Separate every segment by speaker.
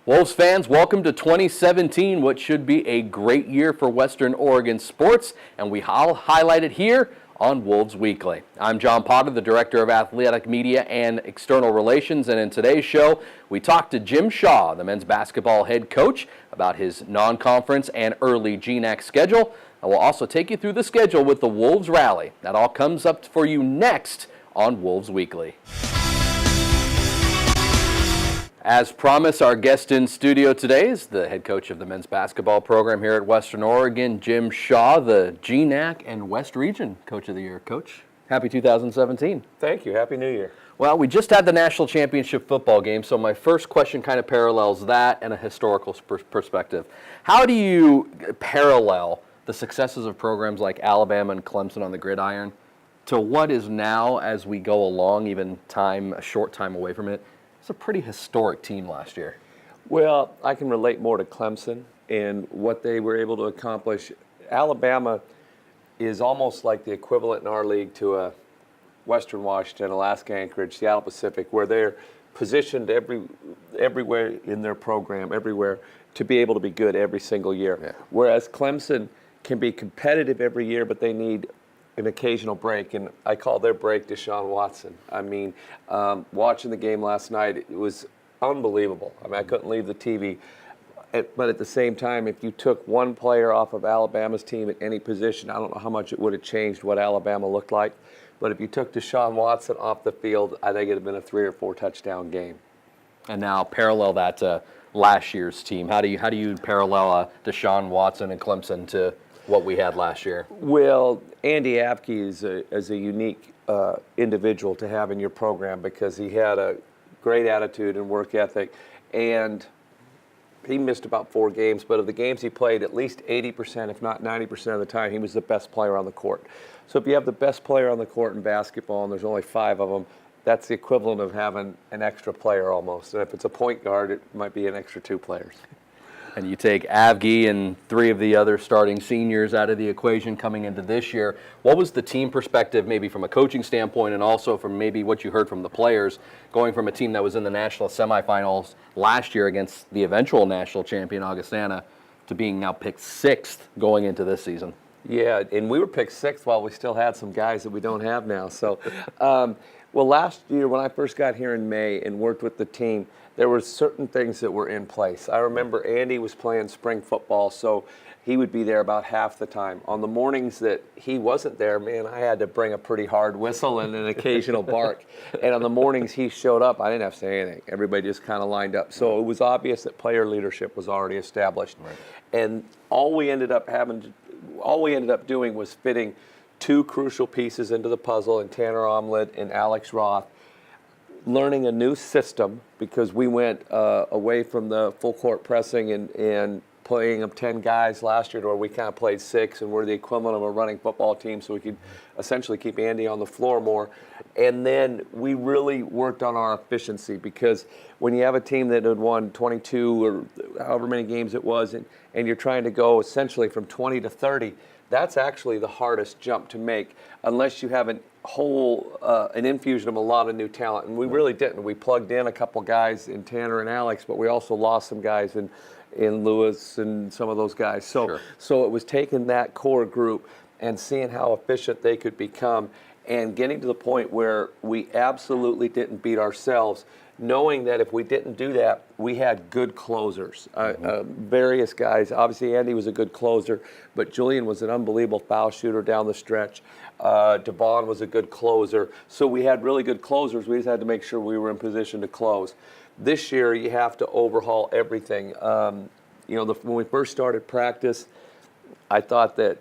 Speaker 1: Wolves fans, welcome to 2017, what should be a great year for Western Oregon sports, and we all highlight it here on Wolves Weekly. I'm John Potter, the Director of Athletic Media and External Relations, and in today's show, we talked to Jim Shaw, the men's basketball head coach, about his non-conference and early GNAC schedule, and we'll also take you through the schedule with the Wolves Rally. That all comes up for you next on Wolves Weekly. As promised, our guest in studio today is the head coach of the men's basketball program here at Western Oregon, Jim Shaw, the GNAC and West Region Coach of the Year. Coach, happy 2017.
Speaker 2: Thank you. Happy New Year.
Speaker 1: Well, we just had the national championship football game, so my first question kind of parallels that and a historical perspective. How do you parallel the successes of programs like Alabama and Clemson on the gridiron to what is now, as we go along, even a short time away from it? It's a pretty historic team last year.
Speaker 2: Well, I can relate more to Clemson and what they were able to accomplish. Alabama is almost like the equivalent in our league to a Western Washington, Alaska Anchorage, Seattle Pacific, where they're positioned everywhere in their program, everywhere, to be able to be good every single year.
Speaker 1: Yeah.
Speaker 2: Whereas Clemson can be competitive every year, but they need an occasional break, and I call their break Deshaun Watson. I mean, watching the game last night, it was unbelievable. I mean, I couldn't leave the TV. But at the same time, if you took one player off of Alabama's team at any position, I don't know how much it would have changed what Alabama looked like. But if you took Deshaun Watson off the field, I think it would have been a 3 or 4 touchdown game.
Speaker 1: And now parallel that to last year's team. How do you parallel Deshaun Watson and Clemson to what we had last year?
Speaker 2: Well, Andy Apke is a unique individual to have in your program because he had a great attitude and work ethic, and he missed about 4 games, but of the games he played, at least 80%, if not 90% of the time, he was the best player on the court. So if you have the best player on the court in basketball and there's only 5 of them, that's the equivalent of having an extra player almost. And if it's a point guard, it might be an extra 2 players.
Speaker 1: And you take Avgi and 3 of the other starting seniors out of the equation coming into this year. What was the team perspective, maybe from a coaching standpoint and also from maybe what you heard from the players, going from a team that was in the national semifinals last year against the eventual national champion Augustana to being now picked 6th going into this season?
Speaker 2: Yeah, and we were picked 6th while we still had some guys that we don't have now. So, well, last year when I first got here in May and worked with the team, there were certain things that were in place. I remember Andy was playing spring football, so he would be there about half the time. On the mornings that he wasn't there, man, I had to bring a pretty hard whistle and an occasional bark. And on the mornings he showed up, I didn't have to say anything. Everybody just kind of lined up. So it was obvious that player leadership was already established. Right. And all we ended up doing was fitting 2 crucial pieces into the puzzle in Tanner Omlett and Alex Roth, learning a new system because we went away from the full court pressing and playing of 10 guys last year to where we kind of played 6 and we're the equivalent of a running football team, so we could essentially keep Andy on the floor more. And then we really worked on our efficiency because when you have a team that had won 22 or however many games it was and you're trying to go essentially from 20 to 30, that's actually the hardest jump to make unless you have an infusion of a lot of new talent. And we really didn't. We plugged in a couple guys in Tanner and Alex, but we also lost some guys in Lewis and some of those guys. So it was taking that core group and seeing how efficient they could become and getting to the point where we absolutely didn't beat ourselves, knowing that if we didn't do that, we had good closers. Various guys. Obviously, Andy was a good closer, but Julian was an unbelievable foul shooter down the stretch. Devon was a good closer. So we had really good closers. We just had to make sure we were in position to close. This year, you have to overhaul everything. When we first started practice, I thought that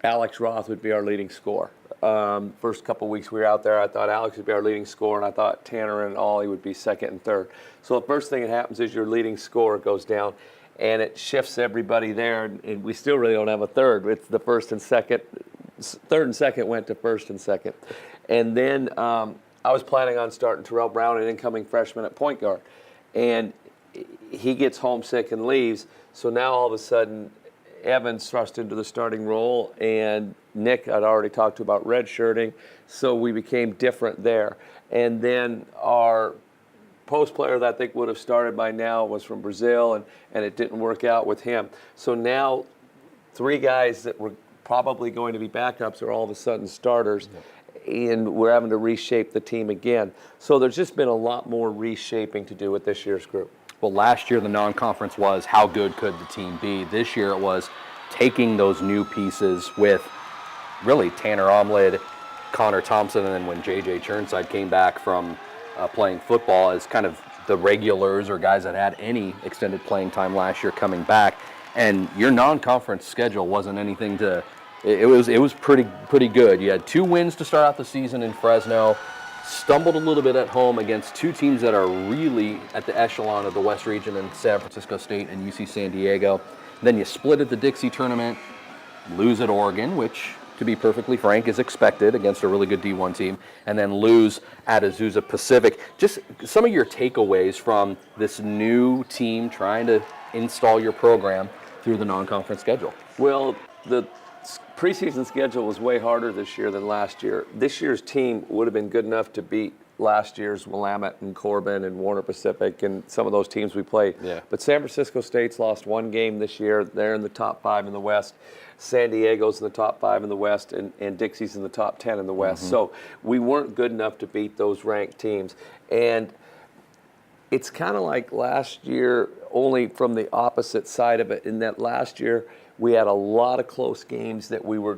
Speaker 2: Alex Roth would be our leading scorer. First couple weeks we were out there, I thought Alex would be our leading scorer, and I thought Tanner and Ollie would be second and third. So the first thing that happens is your leading scorer goes down, and it shifts everybody there, and we still really don't have a third. It's the first and second. Third and second went to first and second. And then I was planning on starting Terrell Brown, an incoming freshman at point guard, and he gets homesick and leaves. So now all of a sudden, Evans thrust into the starting role, and Nick I'd already talked to about redshirting, so we became different there. And then our post player that I think would have started by now was from Brazil, and it didn't work out with him. So now 3 guys that were probably going to be backups are all of a sudden starters. And we're having to reshape the team again. So there's just been a lot more reshaping to do with this year's group.
Speaker 1: Well, last year the non-conference was how good could the team be. This year it was taking those new pieces with really Tanner Omlid, Connor Thompson, and then when J.J. Churnside came back from playing football as kind of the regulars or guys that had any extended playing time last year coming back. And your non-conference schedule wasn't anything to. It was pretty good. You had 2 wins to start out the season in Fresno. Stumbled a little bit at home against 2 teams that are really at the echelon of the West Region in San Francisco State and UC San Diego. Then you split at the Dixie tournament, lose at Oregon, which, to be perfectly frank, is expected against a really good D1 team, and then lose at Azusa Pacific. Just some of your takeaways from this new team trying to install your program through the non-conference schedule.
Speaker 2: Well, the preseason schedule was way harder this year than last year. This year's team would have been good enough to beat last year's Willamette and Corbin and Warner Pacific and some of those teams we played.
Speaker 1: Yeah.
Speaker 2: But San Francisco State's lost 1 game this year. They're in the top 5 in the West. San Diego's in the top 5 in the West, and Dixie's in the top 10 in the West. So we weren't good enough to beat those ranked teams. And it's kind of like last year, only from the opposite side of it, in that last year we had a lot of close games that we were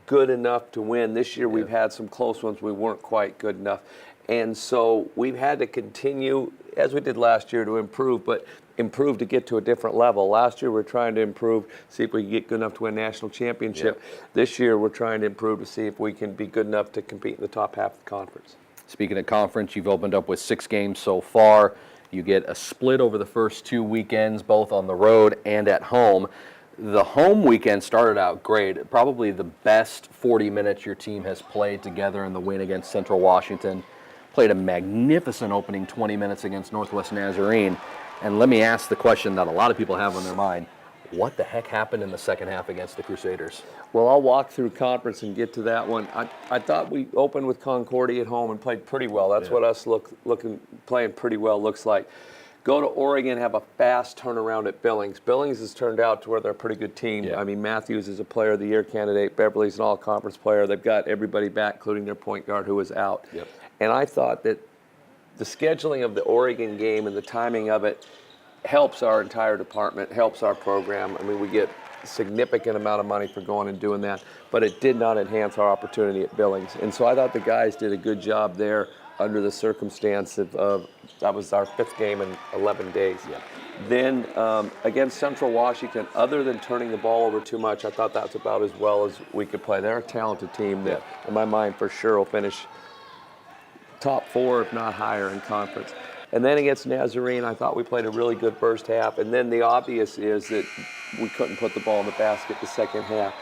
Speaker 2: good enough to win. This year we've had some close ones we weren't quite good enough. And so we've had to continue, as we did last year, to improve, but improve to get to a different level. Last year we're trying to improve, see if we can get good enough to win a national championship. This year we're trying to improve to see if we can be good enough to compete in the top half of the conference.
Speaker 1: Speaking of conference, you've opened up with 6 games so far. You get a split over the first 2 weekends, both on the road and at home. The home weekend started out great. Probably the best 40 minutes your team has played together in the win against Central Washington. Played a magnificent opening 20 minutes against Northwest Nazarene. And let me ask the question that a lot of people have on their mind. What the heck happened in the second half against the Crusaders?
Speaker 2: Well, I'll walk through conference and get to that one. I thought we opened with Concordia at home and played pretty well. That's what us playing pretty well looks like. Go to Oregon, have a fast turnaround at Billings. Billings has turned out to where they're a pretty good team.
Speaker 1: Yeah.
Speaker 2: I mean, Matthews is a Player of the Year candidate. Beverly's an all-conference player. They've got everybody back, including their point guard who was out.
Speaker 1: Yep.
Speaker 2: And I thought that the scheduling of the Oregon game and the timing of it helps our entire department, helps our program. I mean, we get a significant amount of money for going and doing that, but it did not enhance our opportunity at Billings. And so I thought the guys did a good job there under the circumstance of that was our 5th game in 11 days.
Speaker 1: Yeah.
Speaker 2: Then against Central Washington, other than turning the ball over too much, I thought that's about as well as we could play. They're a talented team that, in my mind, for sure will finish top 4, if not higher, in conference. And then against Nazarene, I thought we played a really good first half. And then the obvious is that we couldn't put the ball in the basket the second half.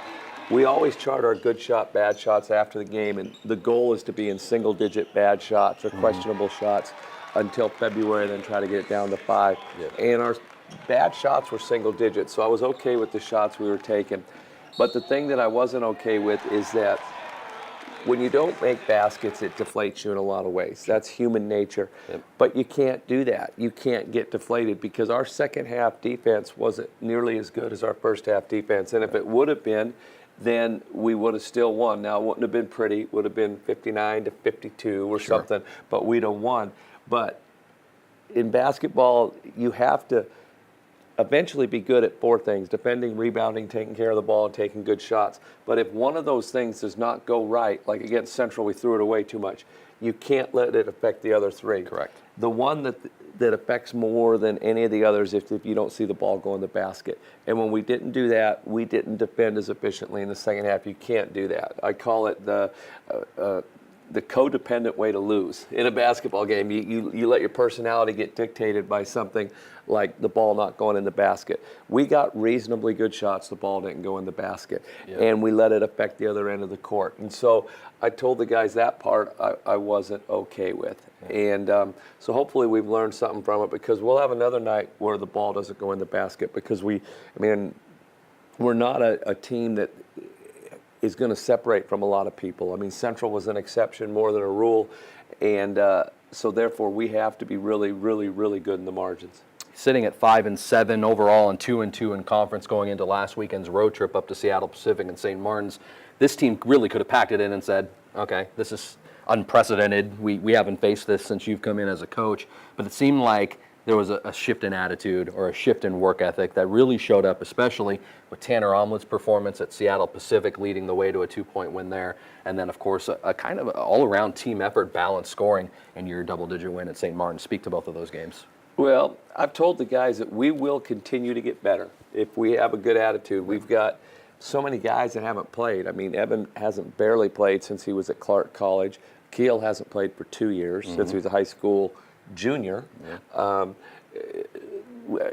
Speaker 2: We always chart our good shot, bad shots after the game, and the goal is to be in single-digit bad shots or questionable shots until February, then try to get it down to 5.
Speaker 1: Yep.
Speaker 2: And our bad shots were single digits, so I was okay with the shots we were taking. But the thing that I wasn't okay with is that when you don't make baskets, it deflates you in a lot of ways. That's human nature.
Speaker 1: Yep.
Speaker 2: But you can't do that. You can't get deflated because our second half defense wasn't nearly as good as our first half defense. And if it would have been, then we would have still won. Now, it wouldn't have been pretty. It would have been 59-52 or something, but we'd have won. But in basketball, you have to eventually be good at 4 things: defending, rebounding, taking care of the ball, and taking good shots. But if one of those things does not go right, like against Central, we threw it away too much, you can't let it affect the other 3.
Speaker 1: Correct.
Speaker 2: The one that affects more than any of the others if you don't see the ball go in the basket. And when we didn't do that, we didn't defend as efficiently in the second half. You can't do that. I call it the codependent way to lose in a basketball game. You let your personality get dictated by something like the ball not going in the basket. We got reasonably good shots. The ball didn't go in the basket.
Speaker 1: Yeah.
Speaker 2: And we let it affect the other end of the court. And so I told the guys that part I wasn't okay with. And so hopefully we've learned something from it, because we'll have another night where the ball doesn't go in the basket, because we're not a team that is going to separate from a lot of people. I mean, Central was an exception more than a rule, And so therefore we have to be really, really, really good in the margins.
Speaker 1: Sitting at 5-7 overall and 2-2 in conference going into last weekend's road trip up to Seattle Pacific and St. Martin's, this team really could have packed it in and said, okay, this is unprecedented. We haven't faced this since you've come in as a coach. But it seemed like there was a shift in attitude or a shift in work ethic that really showed up, especially with Tanner Omlet's performance at Seattle Pacific leading the way to a 2-point win there. And then, of course, a kind of all-around team effort, balanced scoring in your double-digit win at St. Martin. Speak to both of those games.
Speaker 2: Well, I've told the guys that we will continue to get better if we have a good attitude. We've got so many guys that haven't played. I mean, Evan hasn't barely played since he was at Clark College. Keel hasn't played for 2 years since he was a high school junior. Yeah.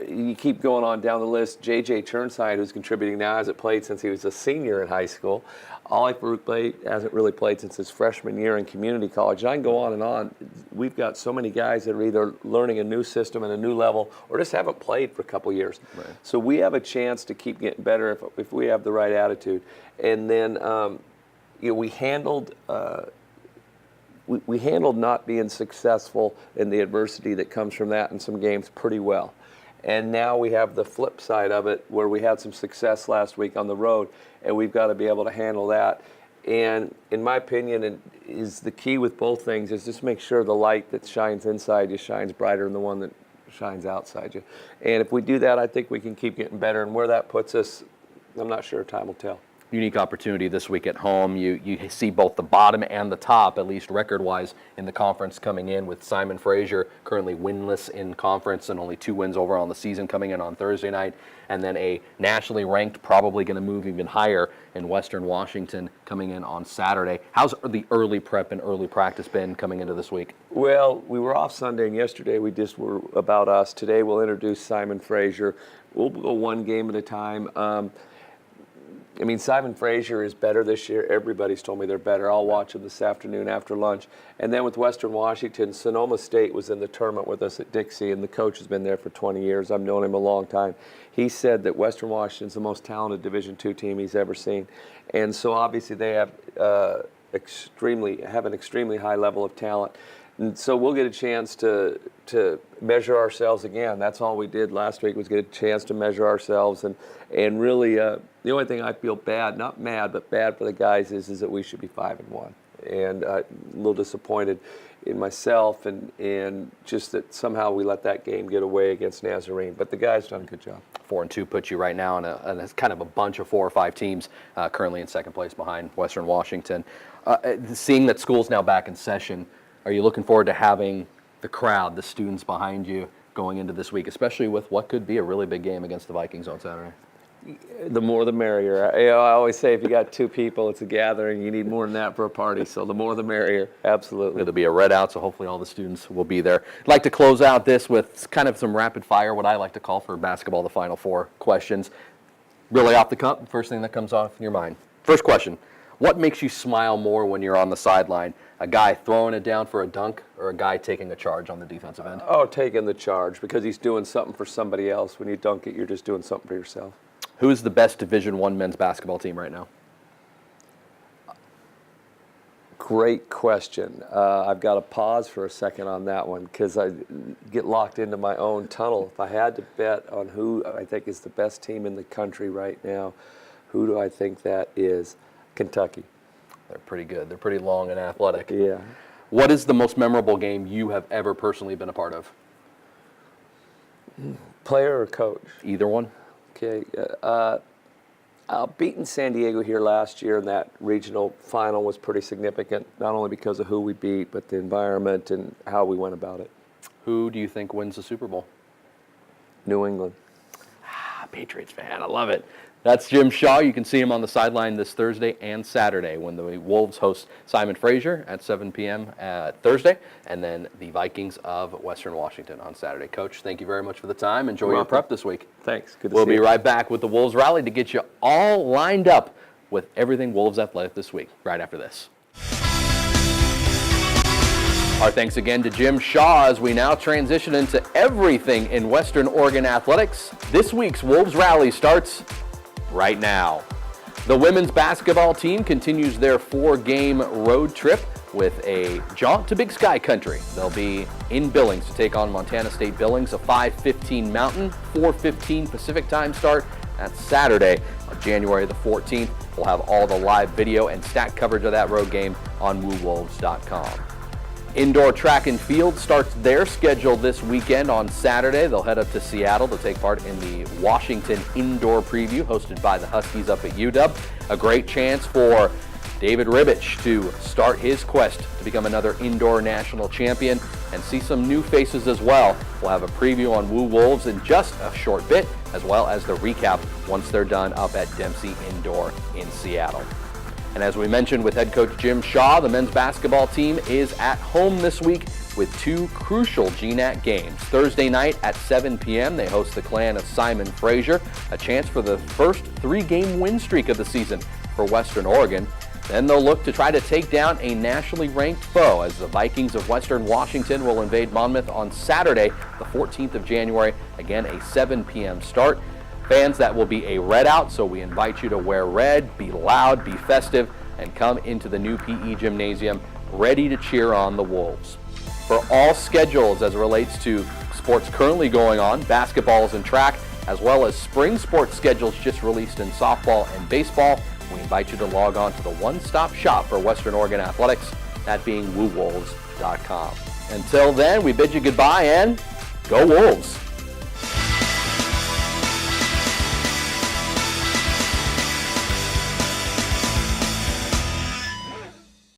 Speaker 2: You keep going on down the list. J.J. Turnside, who's contributing now, hasn't played since he was a senior in high school. Ollie Farouk hasn't really played since his freshman year in community college. And I can go on and on. We've got so many guys that are either learning a new system and a new level or just haven't played for a couple years. Right. So we have a chance to keep getting better if we have the right attitude. And then we handled we handled not being successful in the adversity that comes from that in some games pretty well. And now we have the flip side of it where we had some success last week on the road, and we've got to be able to handle that. And in my opinion, is the key with both things is just make sure the light that shines inside you shines brighter than the one that shines outside you. And if we do that, I think we can keep getting better. And where that puts us, I'm not sure. Time will tell.
Speaker 1: Unique opportunity this week at home. You see both the bottom and the top, at least record-wise, in the conference coming in with Simon Fraser currently winless in conference and only 2 wins overall in the season coming in on Thursday night. And then a nationally ranked, probably going to move even higher in Western Washington coming in on Saturday. How's the early prep and early practice been coming into this week?
Speaker 2: Well, we were off Sunday, and yesterday we just were about us. Today we'll introduce Simon Fraser. We'll go one game at a time. I mean, Simon Fraser is better this year. Everybody's told me they're better. I'll watch them this afternoon after lunch. And then with Western Washington, Sonoma State was in the tournament with us at Dixie, and the coach has been there for 20 years. I've known him a long time. He said that Western Washington's the most talented Division II team he's ever seen. And so obviously they have an extremely high level of talent. And so we'll get a chance to measure ourselves again. That's all we did last week was get a chance to measure ourselves. And really, the only thing I feel bad, not mad, but bad for the guys is that we should be 5-1. And a little disappointed in myself and just that somehow we let that game get away against Nazarene. But the guys done a good job.
Speaker 1: 4-2 puts you right now in a kind of a bunch of 4 or 5 teams currently in second place behind Western Washington. Seeing that school's now back in session, are you looking forward to having the crowd, the students behind you going into this week, especially with what could be a really big game against the Vikings on Saturday?
Speaker 2: The more the merrier. I always say if you got 2 people, it's a gathering. You need more than that for a party. So the more the merrier. Absolutely.
Speaker 1: It'll be a red out, so hopefully all the students will be there. I'd like to close out this with kind of some rapid fire, what I like to call for basketball, the Final Four questions. Really off the cup, first thing that comes off in your mind. First question, what makes you smile more when you're on the sideline? A guy throwing it down for a dunk or a guy taking a charge on the defensive end?
Speaker 2: Oh, taking the charge because he's doing something for somebody else. When you dunk it, you're just doing something for yourself.
Speaker 1: Who is the best Division I men's basketball team right now?
Speaker 2: Great question. I've got to pause for a second on that one because I get locked into my own tunnel. If I had to bet on who I think is the best team in the country right now, who do I think that is? Kentucky.
Speaker 1: They're pretty good. They're pretty long and athletic.
Speaker 2: Yeah.
Speaker 1: What is the most memorable game you have ever personally been a part of?
Speaker 2: Player or coach?
Speaker 1: Either one.
Speaker 2: Okay. Beating San Diego here last year in that regional final was pretty significant, not only because of who we beat, but the environment and how we went about it.
Speaker 1: Who do you think wins the Super Bowl?
Speaker 2: New England.
Speaker 1: Patriots fan, I love it. That's Jim Shaw. You can see him on the sideline this Thursday and Saturday when the Wolves host Simon Fraser at 7 p.m. Thursday, and then the Vikings of Western Washington on Saturday. Coach, thank you very much for the time. Enjoy your prep this week.
Speaker 2: Thanks. Good to see you.
Speaker 1: We'll be right back with the Wolves Rally to get you all lined up with everything Wolves athletic this week, right after this. Our thanks again to Jim Shaw as we now transition into everything in Western Oregon athletics. This week's Wolves Rally starts right now. The women's basketball team continues their 4-game road trip with a jaunt to Big Sky Country. They'll be in Billings to take on Montana State Billings, a 5:15 Mountain, 4:15 Pacific time start. That's Saturday, on January the 14th. We'll have all the live video and stat coverage of that road game on WooWolves.com. Indoor track and field starts their schedule this weekend on Saturday. They'll head up to Seattle to take part in the Washington Indoor Preview hosted by the Huskies up at UW. A great chance for David Ribich to start his quest to become another indoor national champion and see some new faces as well. We'll have a preview on Woo Wolves in just a short bit, as well as the recap once they're done up at Dempsey Indoor in Seattle. And as we mentioned with head coach Jim Shaw, the men's basketball team is at home this week with two crucial GNAC games. Thursday night at 7 p.m., they host the clan of Simon Fraser, a chance for the first 3-game win streak of the season for Western Oregon. Then they'll look to try to take down a nationally ranked foe as the Vikings of Western Washington will invade Monmouth on Saturday, the 14th of January. Again, a 7 p.m. start. Fans, that will be a red out, so we invite you to wear red, be loud, be festive, and come into the new PE gymnasium ready to cheer on the Wolves. For all schedules as it relates to sports currently going on, basketballs and track, as well as spring sports schedules just released in softball and baseball, we invite you to log on to the one-stop shop for Western Oregon athletics, that being WooWolves.com. Until then, we bid you goodbye and go Wolves!